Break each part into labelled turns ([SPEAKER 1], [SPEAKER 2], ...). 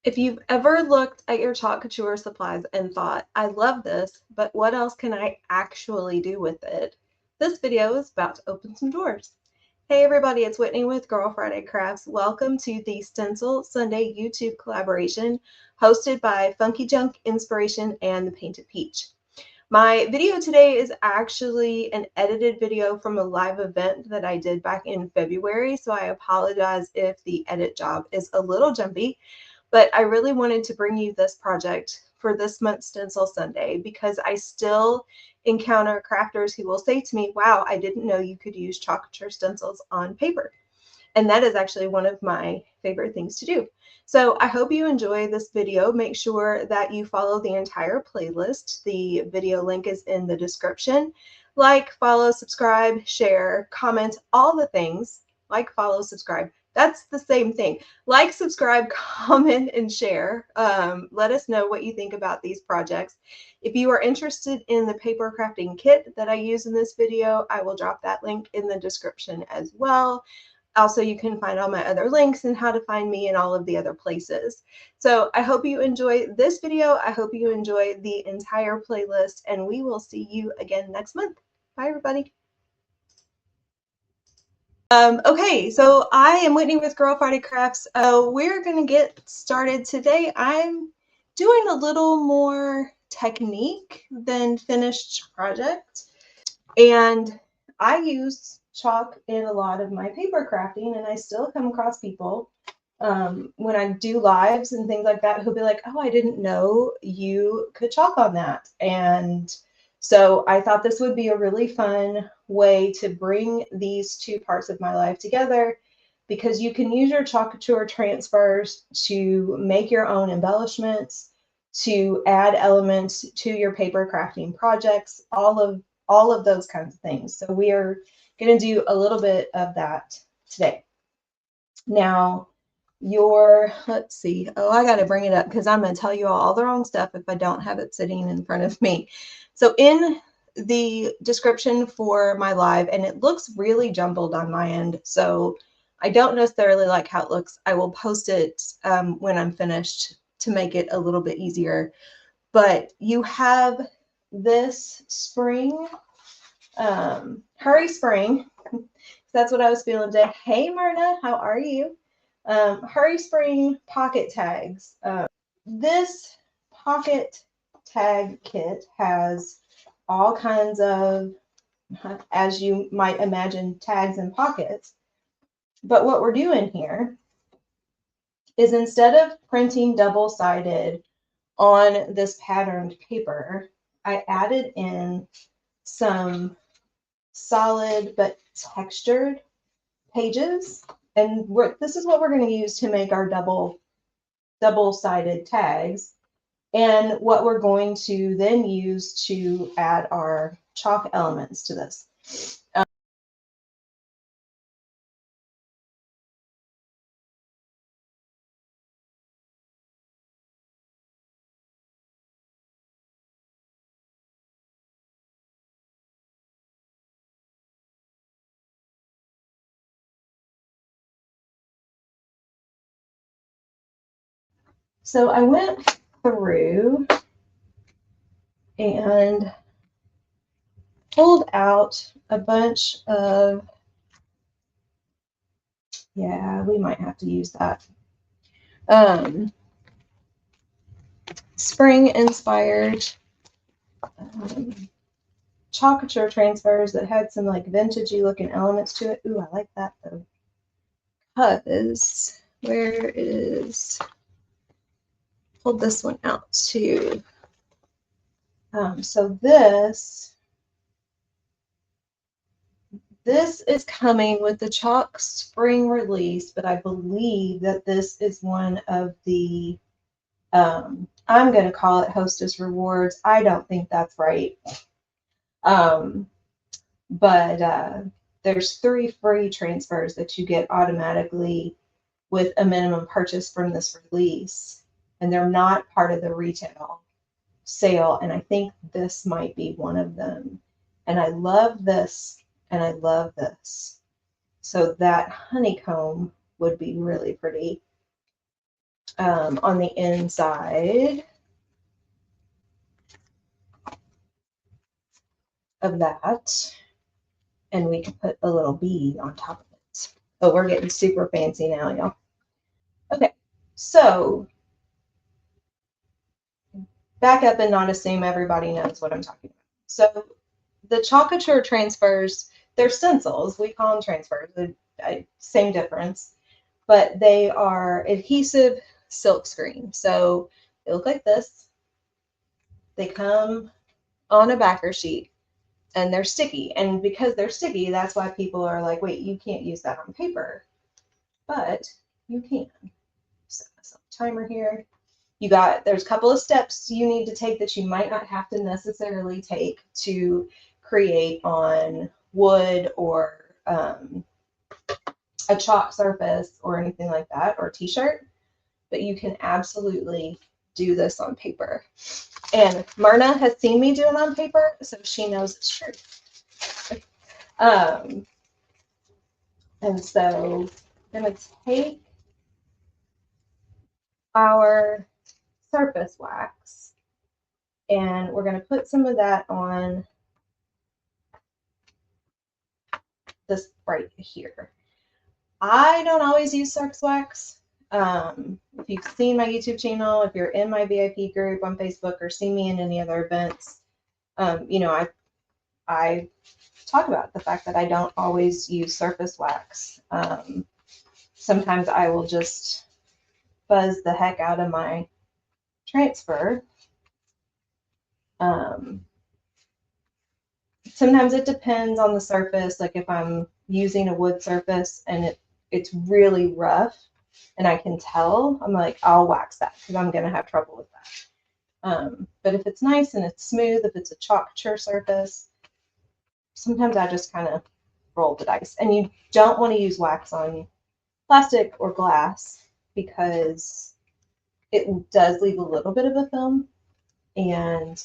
[SPEAKER 1] If you've ever looked at your Chalk Couture supplies and thought, I love this, but what else can I actually do with it? This video is about to open some doors. Hey everybody, it's Whitney with Girl Friday Crafts. Welcome to the Stencil Sunday YouTube collaboration hosted by Funky Junk Inspiration and the Painted Peach. My video today is actually an edited video from a live event that I did back in February, so I apologize if the edit job is a little jumpy. But I really wanted to bring you this project for this month's Stencil Sunday because I still encounter crafters who will say to me, wow, I didn't know you could use Chalk Couture stencils on paper. And that is actually one of my favorite things to do. So I hope you enjoy this video. Make sure that you follow the entire playlist. The video link is in the description. Like, follow, subscribe, share, comment, all the things. Like, follow, subscribe. That's the same thing. Like, subscribe, comment, and share. Let us know what you think about these projects. If you are interested in the paper crafting kit that I use in this video, I will drop that link in the description as well. Also, you can find all my other links and how to find me in all of the other places. So I hope you enjoy this video. I hope you enjoy the entire playlist, and we will see you again next month. Bye, everybody. Okay, so I am Whitney with Girl Friday Crafts. We're going to get started today. I'm doing a little more technique than finished project, and I use chalk in a lot of my paper crafting, and I still come across people when I do lives and things like that who'll be like, oh, I didn't know you could chalk on that. And so I thought this would be a really fun way to bring these two parts of my life together, because you can use your Chalk Couture transfers to make your own embellishments, to add elements to your paper crafting projects, all of those kinds of things. So we are going to do a little bit of that today. Now, let's see. Oh, I got to bring it up because I'm going to tell you all the wrong stuff if I don't have it sitting in front of me. So in the description for my live, and it looks really jumbled on my end, so I don't necessarily like how it looks. I will post it when I'm finished to make it a little bit easier. But you have this spring, Hurry Spring. That's what I was feeling today. Hey, Myrna, how are you? Hurry Spring pocket tags. This pocket tag kit has all kinds of, as you might imagine, tags and pockets. But what we're doing here is, instead of printing double-sided on this patterned paper, I added in some solid but textured pages, and this is what we're going to use to make our double-sided tags, and what we're going to then use to add our chalk elements to this. So I went through and pulled out a bunch of, yeah, we might have to use that, spring-inspired Chalk Couture transfers that had some like vintagey looking elements to it. Ooh, I like that though. Because where is, pulled this one out too. So this is coming with the Chalk Spring release, but I believe that this is one of the, I'm going to call it Hostess Rewards. I don't think that's right. But there's 3 free transfers that you get automatically with a minimum purchase from this release, and they're not part of the retail sale, and I think this might be one of them. And I love this, and I love this. So that honeycomb would be really pretty. on the inside of that, and we can put a little bead on top of it. Oh, we're getting super fancy now, y'all. Okay, so back up and not assume everybody knows what I'm talking about. So the Chalk Couture transfers, they're stencils. We call them transfers, same difference, but they are adhesive silk screen. So they look like this. They come on a backer sheet and they're sticky. And because they're sticky, that's why people are like, wait, you can't use that on paper. But you can. Set myself a timer here. There's a couple of steps you need to take that you might not have to necessarily take to create on wood or a chalk surface or anything like that, or t-shirt, but you can absolutely do this on paper. And Myrna has seen me do it on paper, so she knows it's true. And so I'm going to take our surface wax and we're going to put some of that on this right here. I don't always use surface wax. If you've seen my YouTube channel, if you're in my VIP group on Facebook or see me in any other events, you know, I talk about the fact that I don't always use surface wax. Sometimes I will just fuzz the heck out of my transfer. Sometimes it depends on the surface. Like if I'm using a wood surface and it's really rough and I can tell, I'm like, I'll wax that because I'm going to have trouble with that. But if it's nice and it's smooth, if it's a Chalk Couture surface, sometimes I just kind of roll the dice. And you don't want to use wax on plastic or glass because it does leave a little bit of a film, and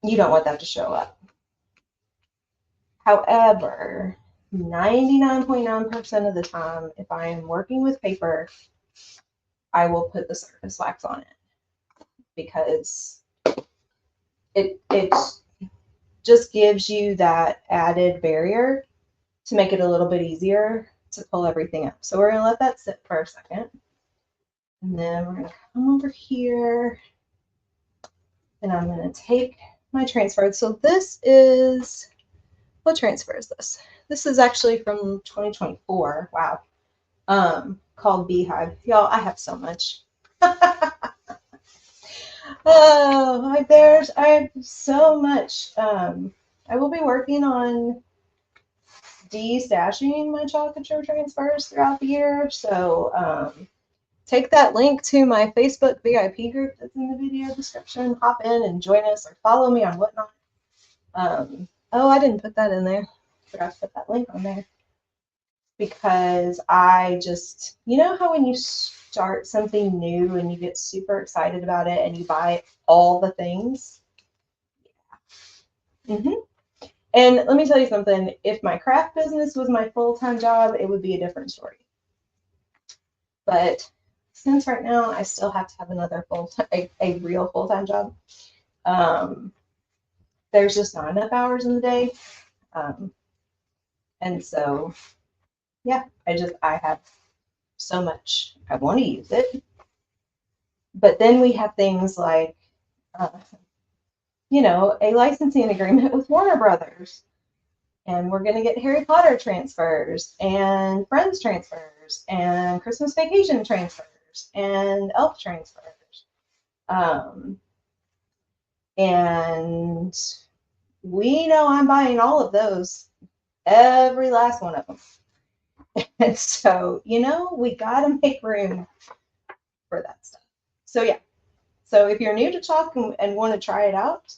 [SPEAKER 1] you don't want that to show up. However, 99.9% of the time, if I am working with paper, I will put the surface wax on it because it just gives you that added barrier to make it a little bit easier to pull everything up. So we're going to let that sit for a second. And then we're going to come over here and I'm going to take my transfer. So this is, what transfer is this? This is actually from 2024. Wow. Called Beehive. Y'all, I have so much. Oh, I have so much. I will be working on de-stashing my Chalk Couture transfers throughout the year. So take that link to my Facebook VIP group that's in the video description. Hop in and join us or follow me on Whatnot. Oh, I didn't put that in there. Forgot to put that link on there. Because I just, you know how when you start something new and you get super excited about it and you buy all the things? Yeah. And let me tell you something, if my craft business was my full-time job, it would be a different story. But since right now I still have to have another a real full-time job, there's just not enough hours in the day. And so, yeah, I have so much. I want to use it. But then we have things like, you know, a licensing agreement with Warner Brothers. And we're going to get Harry Potter transfers and Friends transfers and Christmas Vacation transfers and Elf transfers. And we know I'm buying all of those, every last one of them. And so, you know, we got to make room for that stuff. So, yeah. So if you're new to Chalk and want to try it out,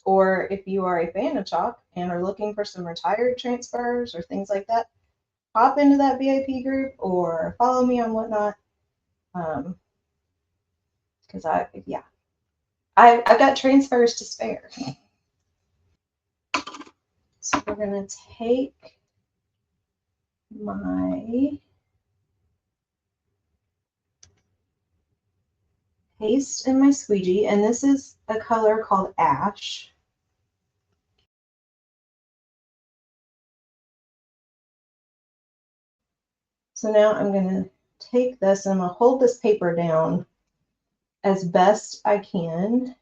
[SPEAKER 1] or if you are a fan of Chalk and are looking for some retired transfers or things like that, hop into that VIP group or follow me on Whatnot. Because I've got transfers to spare. So we're going to take my paste in my squeegee, and this is a color called Ash. So now I'm going to take this and I'm going to hold this paper down as best I can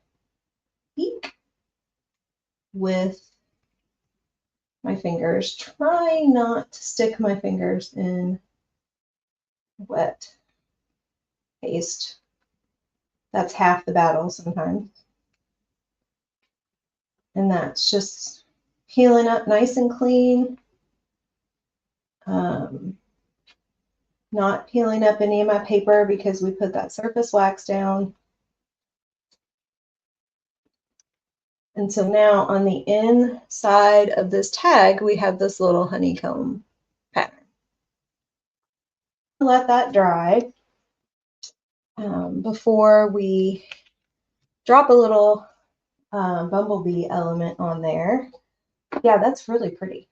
[SPEAKER 1] with my fingers. Try not to stick my fingers in wet paste. That's half the battle sometimes. And that's just peeling up nice and clean. Not peeling up any of my paper because we put that surface wax down. And so now on the inside of this tag, we have this little honeycomb pattern. Let that dry before we drop a little bumblebee element on there. Yeah, that's really pretty.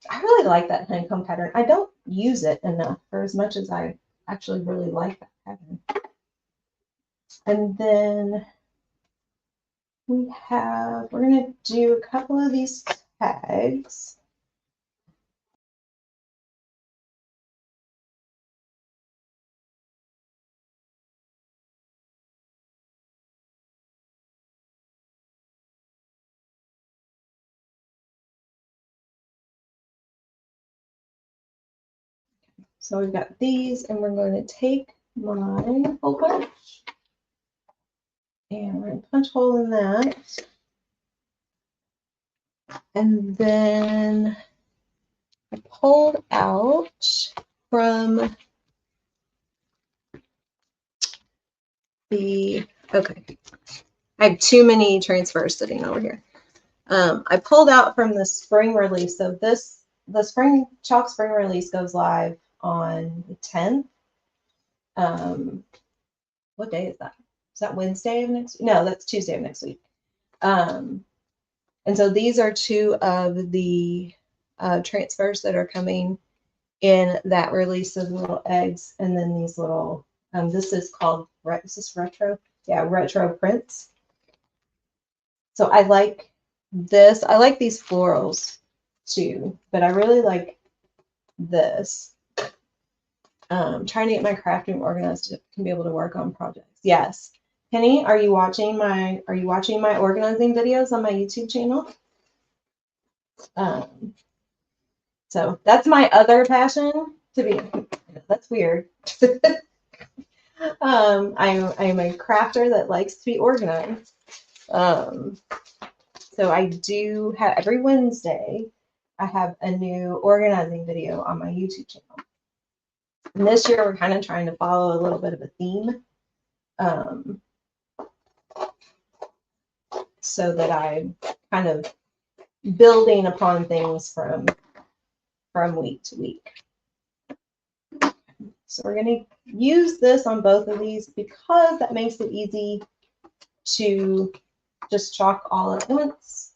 [SPEAKER 1] I really like that honeycomb pattern. I don't use it enough for as much as I actually really like that pattern. And then we're going to do a couple of these tags. So we've got these, and we're going to take my hole punch, and we're going to punch a hole in that. And then I pulled out from okay, I have too many transfers sitting over here. I pulled out from the spring release. So the chalk spring release goes live on the 10th. What day is that? Is that Wednesday of next week? No, that's Tuesday of next week. And so these are two of the transfers that are coming in that release of little eggs. And then these little, this is called, is this retro? Yeah, retro prints. So I like this. I like these florals too, but I really like this. Trying to get my craft room organized to be able to work on projects. Yes. Penny, are you watching my organizing videos on my YouTube channel? So that's my other passion that's weird. I'm a crafter that likes to be organized. So I do have every Wednesday, I have a new organizing video on my YouTube channel. And this year we're kind of trying to follow a little bit of a theme. So that I'm kind of building upon things from week to week. So we're going to use this on both of these because that makes it easy to just chalk all at once.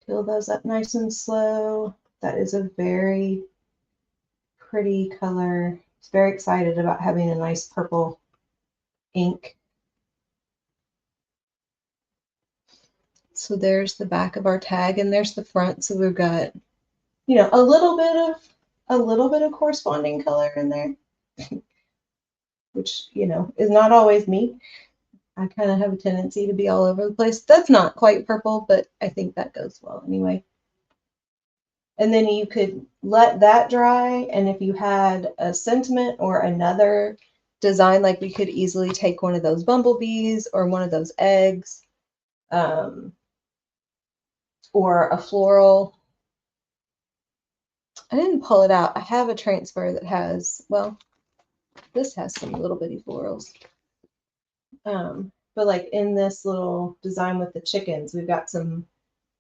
[SPEAKER 1] Fill those up nice and slow. That is a very pretty color. It's very excited about having a nice purple ink. So there's the back of our tag, and there's the front. So we've got, you know, a little bit of corresponding color in there, which, you know, is not always me. I kind of have a tendency to be all over the place. That's not quite purple, but I think that goes well anyway. And then you could let that dry. And if you had a sentiment or another design, like we could easily take one of those bumblebees or one of those eggs, or a floral. I didn't pull it out. I have a transfer that has, well, this has some little bitty florals. But like in this little design with the chickens, we've got some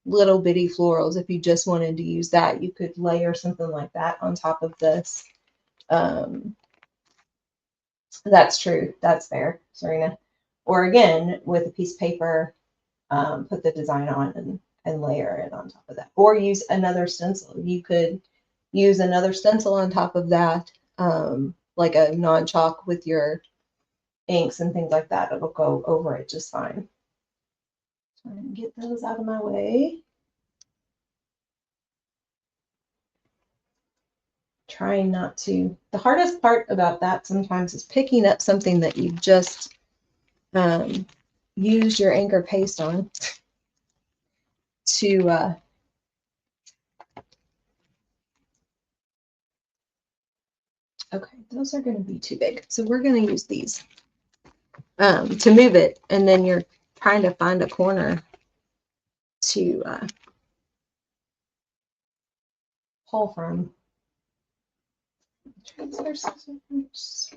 [SPEAKER 1] little bitty florals. If you just wanted to use that, you could layer something like that on top of this. That's true. That's fair, Serena. Or again, with a piece of paper, put the design on and layer it on top of that. Or use another stencil. You could use another stencil on top of that, like a non-chalk with your inks and things like that. It'll go over it just fine. Try and get those out of my way. Trying not to. The hardest part about that sometimes is picking up something that you just used your anchor paste on to okay, those are going to be too big. So we're going to use these to move it, and then you're trying to find a corner to pull from. Transfer scissors.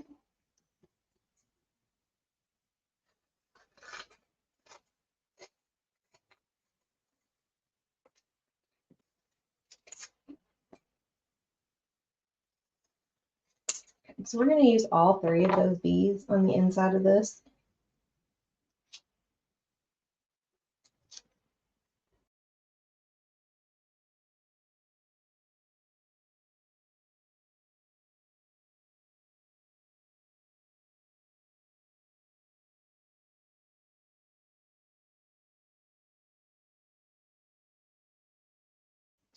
[SPEAKER 1] Okay, so we're going to use all 3 of those beads on the inside of this.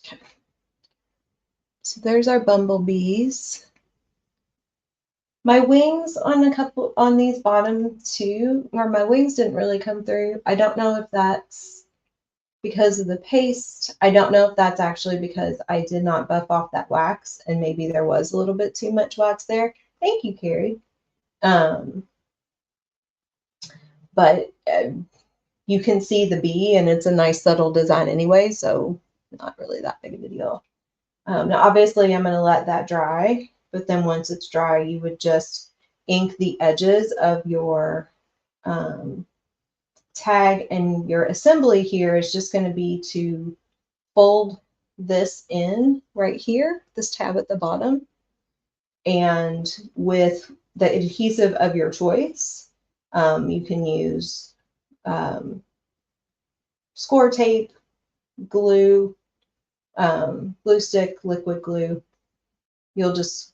[SPEAKER 1] Okay. So there's our bumblebees. My wings on these bottom 2, or my wings didn't really come through. I don't know if that's because of the paste. I don't know if that's actually because I did not buff off that wax and maybe there was a little bit too much wax there. Thank you, Carrie. But you can see the bee and it's a nice subtle design anyway, so not really that big of a deal. Now obviously I'm going to let that dry, but then once it's dry you would just ink the edges of your tag, and your assembly here is just going to be to fold this in right here, this tab at the bottom, and with the adhesive of your choice, you can use score tape, glue, glue stick, liquid glue. You'll just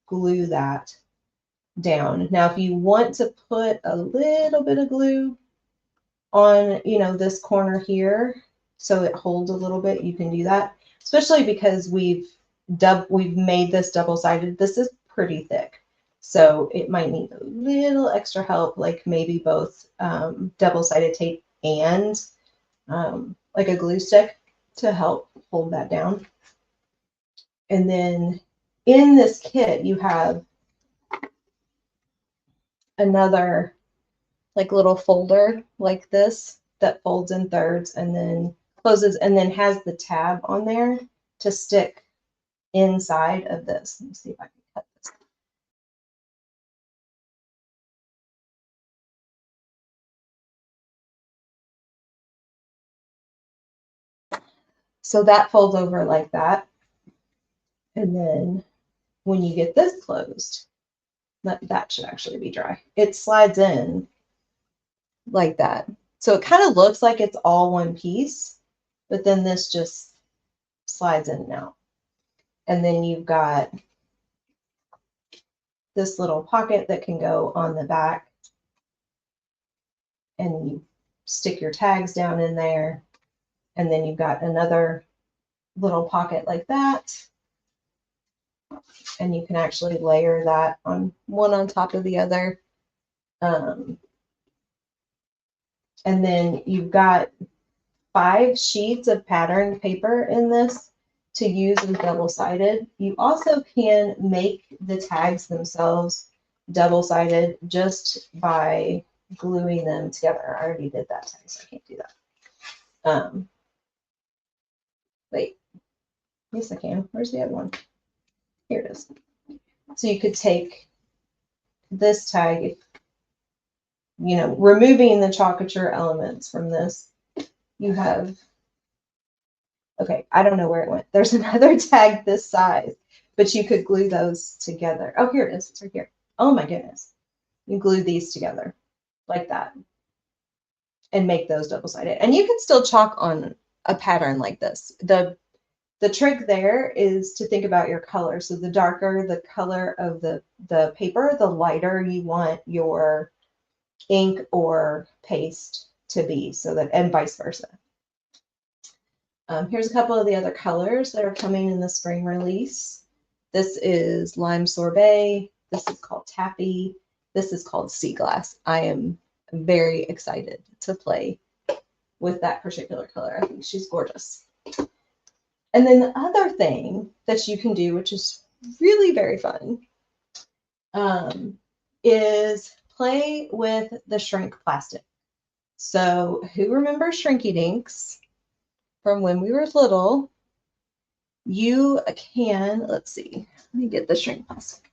[SPEAKER 1] glue that down. Now, if you want to put a little bit of glue on, this corner here, so it holds a little bit, you can do that, especially because we've made this double-sided. This is pretty thick, so it might need a little extra help, like maybe both double-sided tape and like a glue stick to help hold that down. And then in this kit you have another like little folder like this that folds in thirds and then closes, and then has the tab on there to stick inside of this. Let me see if I can cut this. So that folds over like that. And then when you get this closed, that should actually be dry. It slides in like that. So it kind of looks like it's all one piece, but then this just slides in and out. And then you've got this little pocket that can go on the back, and you stick your tags down in there. And then you've got another little pocket like that. And you can actually layer that on one on top of the other. And then you've got 5 sheets of patterned paper in this to use as double-sided. You also can make the tags themselves double-sided just by gluing them together. I already did that tag, so I can't do that. Wait, yes I can. Where's the other one? Here it is. So you could take this tag, removing the Chalk Couture elements from this, you have Okay, I don't know where it went. There's another tag this size, but you could glue those together. Oh, here it is. It's right here. Oh my goodness. You glue these together like that and make those double-sided. And you can still chalk on a pattern like this. The trick there is to think about your color. So the darker the color of the paper, the lighter you want your ink or paste to be, so that, and vice versa. Here's a couple of the other colors that are coming in the spring release. This is Lime Sorbet. This is called Taffy. This is called Sea Glass. I am very excited to play with that particular color. I think she's gorgeous. And then the other thing that you can do, which is really very fun, is play with the shrink plastic. So who remembers Shrinky Dinks from when we were little? You can, let's see, let me get the shrink plastic.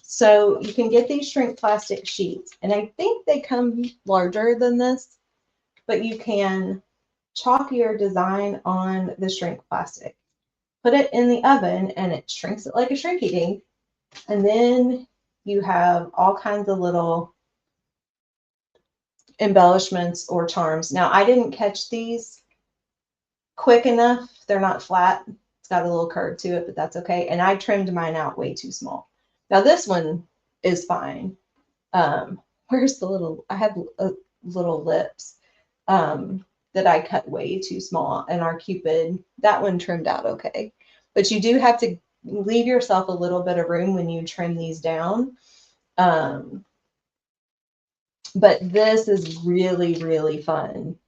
[SPEAKER 1] So you can get these shrink plastic sheets, and I think they come larger than this, but you can chalk your design on the shrink plastic, put it in the oven, and it shrinks it like a Shrinky Dink. And then you have all kinds of little embellishments or charms. Now, I didn't catch these quick enough. They're not flat. It's got a little curve to it, but that's okay. And I trimmed mine out way too small. Now this one is fine. Where's the little, I have little lips that I cut way too small, and our Cupid, that one trimmed out okay. But you do have to leave yourself a little bit of room when you trim these down. But this is really, really fun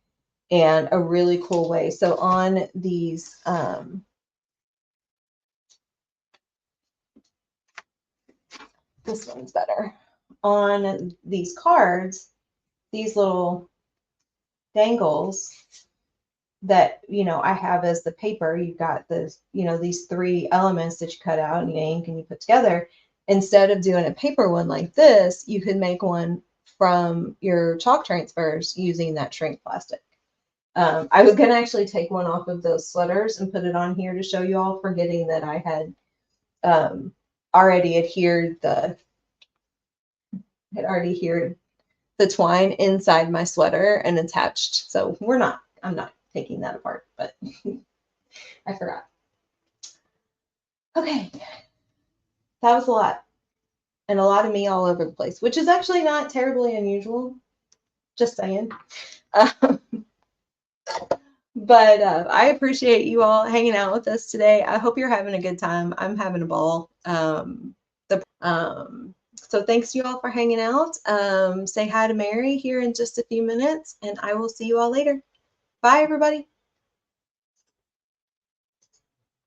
[SPEAKER 1] and a really cool way. So on these, this one's better. On these cards, these little dangles that, you know, I have as the paper, you've got this, you know, these three elements that you cut out and you ink and you put together. Instead of doing a paper one like this, you could make one from your chalk transfers using that shrink plastic. I was going to actually take one off of those sweaters and put it on here to show you all, forgetting that I had already adhered the twine inside my sweater and attached. So I'm not taking that apart, but I forgot. Okay, that was a lot. And a lot of me all over the place, which is actually not terribly unusual. Just saying. But I appreciate you all hanging out with us today. I hope you're having a good time. I'm having a ball. So thanks to you all for hanging out. Say hi to Mary here in just a few minutes, and I will see you all later. Bye, everybody.